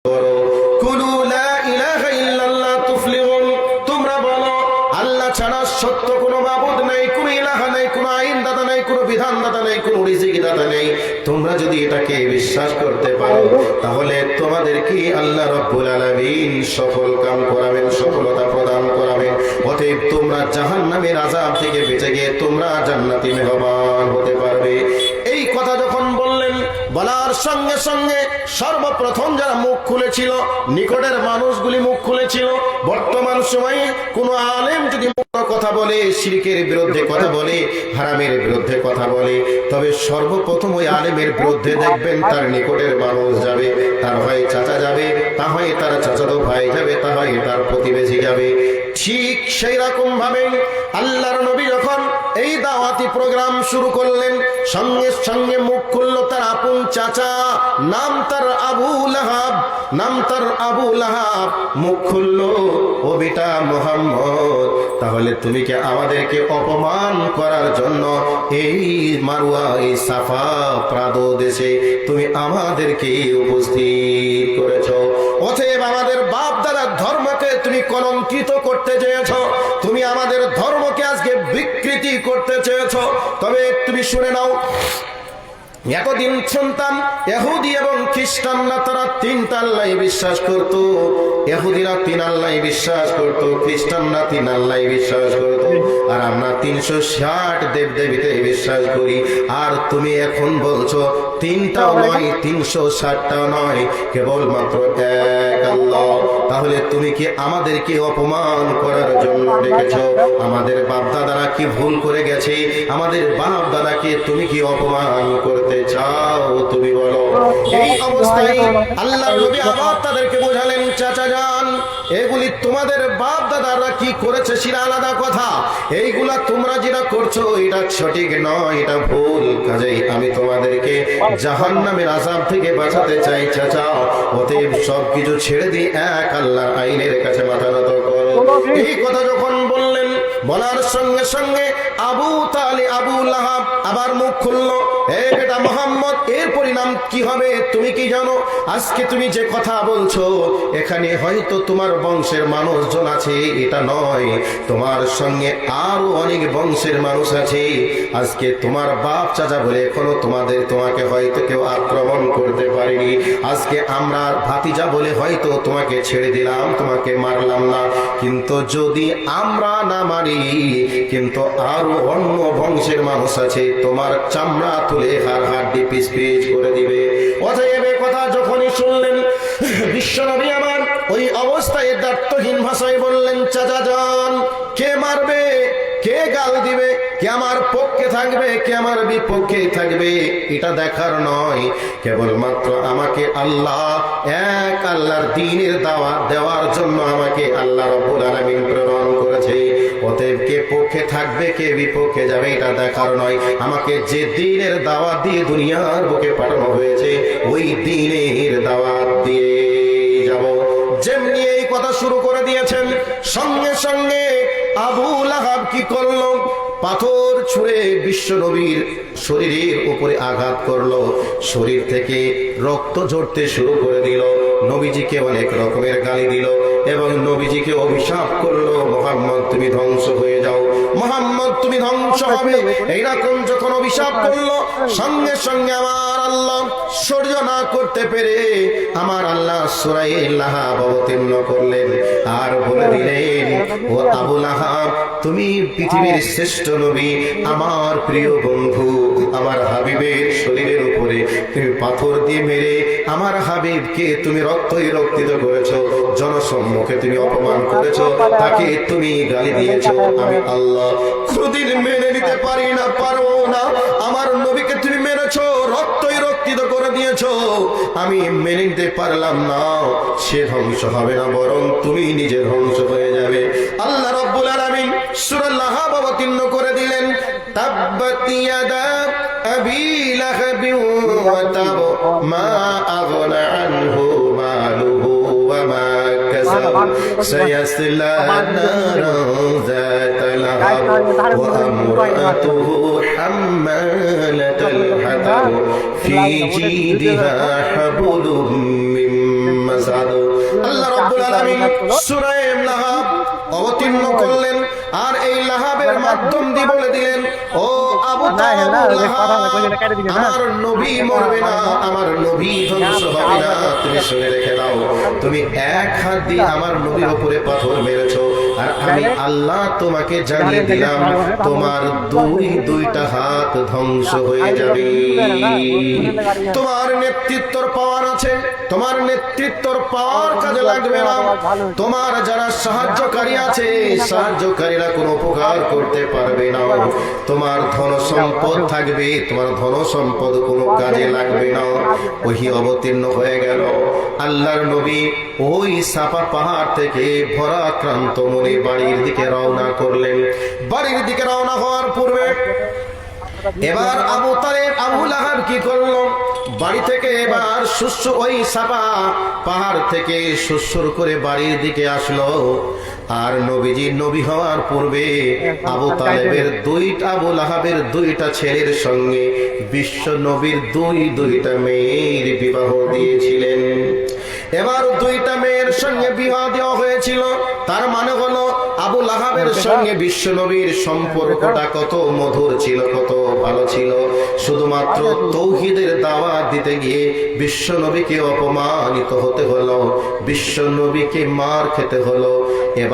করো। কুলু লা ইলাহা ইল্লাল্লাহ তুফলিহুন, তোমরা বলো আল্লাহ ছাড়া সত্য কোনো মাবুদ নাই, কোনো ইলাহা নাই, কোনো আইনদাতা নাই, কোনো বিধানদাতা নাই, কোনো রিজিকদাতা নেই। তোমরা যদি এটাকে বিশ্বাস করতে পারো তাহলে তোমাদেরকে আল্লাহ রাব্বুল আলামিন সফল কাম করাবেন, সফলতা প্রদান করাবেন। অতএব তোমরা জাহান্নামের আযাব থেকে বেঁচে গিয়ে তোমরা জান্নাতি মেহমান হতে পারবে। এই কথা যখন বললেন, বলার সঙ্গে সঙ্গে সর্বপ্রথম যারা মুখ খুলেছিল নিকটের মানুষগুলি মুখ খুলেছিল। বর্তমান সময়ে কোন আলেম যদি কথা বলে, শিরকের বিরুদ্ধে কথা বলে, হারামের বিরুদ্ধে কথা বলে, তবে সর্বপ্রথম ওই আলেমের বিরুদ্ধে দেখবেন তার নিকটের মানুষ যাবে, তার হয় চাচা যাবে, তা হয় তার চাচাতো ভাই যাবে, তা হয় তার প্রতিবেশী যাবে। ঠিক সেই রকম ভাবে আল্লাহর নবী যখন এই দাওয়াতি প্রোগ্রাম শুরু করলেন, সঙ্গে সঙ্গে মুখ খুলল তার আপন চাচা, নাম তার আবু লাহাব, নাম তার আবু লাহাব মুখ খুলল, ও বেটা মুহাম্মদ, তাহলে তুমি কি আমাদেরকে অপমান করার জন্য এই মারুয়া, এই সাফা প্রাদো দেশে তুমি আমাদেরকে উপস্থিত করেছ? অতএব আমাদের বাপ দাদার ধর্মকে তুমি কলঙ্কিত করতে চেয়েছ, তুমি আমাদের ধর্মকে আজকে বিকৃতি করতে চেয়েছ। তবে তুমি শুনে নাও, এতদিন শুনতাম ইহুদি এবং খ্রিস্টানরা তারা তিনটা আল্লাহ বিশ্বাস করত, ইহুদিরা তিন আল্লাহ বিশ্বাস করত, খ্রিস্টানরা তিন আল্লাহ বিশ্বাস করত, আর আমরা 360 দেবদেবীতে বিশ্বাস করি। আর তুমি এখন বলছো তিনটাও নয়, 360টাও নয়, কেবলমাত্র এক আল্লাহ। তাহলে তুমি কি আমাদেরকে অপমান করার জন্য ডেকেছ? আমাদের বাপ দাদারা কি ভুল করে গেছে? আমাদের বাপ দাদাকে তুমি কি অপমান করতে চাও? তুমি বলো। এই অবস্থায় আল্লাহর নবী আবার তাদেরকে বোঝালেন, চাচা যান, এগুলি তোমাদের বাপ দাদারা কি করেছে সেটা আলাদা কথা, এইগুলা তোমরা যেটা করছো এটা সঠিক নয়, এটা ভুল। কাজেই আমি তোমাদেরকে জাহান্নামের আযাব থেকে বাঁচাতে চাই চাচা। অতএব সবকিছু ছেড়ে দিয়ে এক আল্লাহর আইনের কাছে মাথা নত করো। এই কথা যখন বললেন, বলার সঙ্গে সঙ্গে আবু তালিব, আবু লাহাব আবার মুখ খুললো, হে বেটা মুহাম্মদ, এর পরিণাম কি হবে তুমি কি জানো? আজকে তুমি যে কথা বলছো এখানে হয়তো তোমার বংশের মানুষজন আছে, এটা নয়, তোমার সঙ্গে আরো অনেক বংশের মানুষ আছে। আজকে তোমার বাপ চাচা বলে এখনো তোমাকে হয়তো কেউ আক্রমণ করতে পারেনি। আজকে আমরা ভাতিজা বলে হয়তো তোমাকে ছেড়ে দিলাম, তোমাকে মারলাম না, কিন্তু যদি আমরা না মারি, কিন্তু আরো অন্য বংশের মানুষ আছে, তোমার চামড়া তুলে হাড় পিস পিস করে দিবে। অতএব কথা যখনই শুনলেন, বিশ্বনবী আমার ওই অবস্থায় দায়িত্বহীন ভাষায় বললেন, চাচা যান, কে মারবে, কে গাল দিবে, কে আমার পক্ষে থাকবে, কে আমার বিপক্ষে থাকবে, এটা দেখার নয়, কেবলমাত্র আমাকে আল্লাহ, এক আল্লাহর দ্বীনের দাওয়াত দেওয়ার জন্য আমাকে আল্লাহ রাব্বুল আলামিন প্রেরণ করেছে। অতএব কে পক্ষে থাকবে, কে বিপক্ষে যাবে, এটা দেখার নয়, আমাকে যে দ্বীনের দাওয়াত দিয়ে দুনিয়ার বুকে পাঠানো হয়েছে ওই দ্বীনের দাওয়াত দিয়ে যাব। যেমনি এই কথা শুরু করে দিয়েছেন, সঙ্গে সঙ্গে আবু লাহাব কি করলো? পাথর ছুঁড়ে বিশ্ব নবীর শরীরের উপরে আঘাত করলো, শরীর থেকে রক্ত ঝরতে শুরু করে দিল, নবীজিকে অনেক রকমের গালি দিল এবং নবীজিকে অভিশাপ করলো, মুহাম্মদ তুমি ধ্বংস হয়ে যাও, মুহাম্মদ তুমি ধ্বংস হবে। এইরকম যখন অভিশাপ করলো, সঙ্গে সঙ্গে আমার আল্লাহ সহ্য না করতে পেরে আমার আল্লাহ সূরা লাহাব অবতীর্ণ করলেন আর বলে দিলেন, ও আবু লাহাব, তুমি পৃথিবীর শ্রেষ্ঠ নবী, আমার প্রিয় বন্ধু, আমার হাবিবের শরীরের উপরে তুমি পাথর দিয়ে মেরে আমার হাবিবকে তুমি রক্তিত করেছো, জনসম্মুখে তুমি অপমান করেছো, তাকে তুমি গালি দিয়েছো। আমি আল্লাহ কোনদিন মেনে নিতে পারি না, পারবো না। আমার নবীকে তুমি মেরেছো, রক্তিত করে দিয়েছো, আমি মেনে নিতে পারলাম না। সে ধ্বংস হবে না, বরং তুমি নিজে ধ্বংস হয়ে যাবে। আল্লাহ রাব্বুল আলামিন সূরা লাহাব অবতীর্ণ করে দিলেন, তাব্বাত ইয়াদা আবি লাহাবি ওয়া তাব, মা আগনা আনহু মালুহু ওয়া মা কাসাব, সায়াসলা নারান যাতা লাহাব ওয়া আমরাতুহু হাম্মালাতাল হাতাব ফি জিদিহা হাবলুম মিন জাদু। আল্লাহ রাব্বুল আলামিন সূরা লাহাব অবতীর্ণ করলেন, আর এই লাহাবের মাধ্যম দিয়ে বলে দিলেন, ও আবু তালেব, আমার নবী মরবে না, আমার নবী ধ্বংস হবে না। তুমি শুনে রেখে দাও, তুমি এক হাত দিয়ে আমার নবীর উপরে পাথর মেরেছো, আর আমি আল্লাহ তোমাকে জানিয়ে দিলাম তোমার দুইটা হাত ধ্বংস হয়ে যাবে। তোমার নেতৃত্বর পাওয়ার আছে, তোমার নেতৃত্বর পাওয়ার কাজে লাগবে না। তোমার যারা সাহায্যকারী আছে, সাহায্যকারীরা কোনো উপকার করতে পারবে না। তোমার ধন সম্পদ থাকবে, তোমার ধন সম্পদ কোনো কাজে লাগবে না। ওহী অবতীর্ণ হয়ে গেল। আল্লাহর নবী ওই সাফা পাহাড় থেকে ভরাক্রান্ত মনে বাড়ির দিকে রওনা করলেন। বাড়ির দিকে রওনা হওয়ার পূর্বে এবার আবু তালেব, আবু লাহাব কি করলো, বাড়ি থেকে এবার শস্য ওই সাফা পাহাড় থেকে সুসুর করে বাড়ির দিকে আসলো। আর নবীজি নবী হওয়ার পূর্বে আবু তালেবের আবু লাহাবের দুইটা ছেলের সঙ্গে বিশ্ব নবীর দুইটা মেয়ের বিবাহ দিয়েছিলেন। এবার দুইটা মেয়ের সঙ্গে বিবাহ দেওয়া হয়েছিল। তার মানে হলো আবু লাহাবের সঙ্গে বিশ্ব নবীর সম্পর্কটা কত মধুর ছিল, কত ভালো ছিল। শুধুমাত্র তৌহিদের দাওয়াত দিতে গিয়ে বিশ্ব নবীকে অপমানিত হতে হলো, বিশ্ব নবীকে মার খেতে হলো।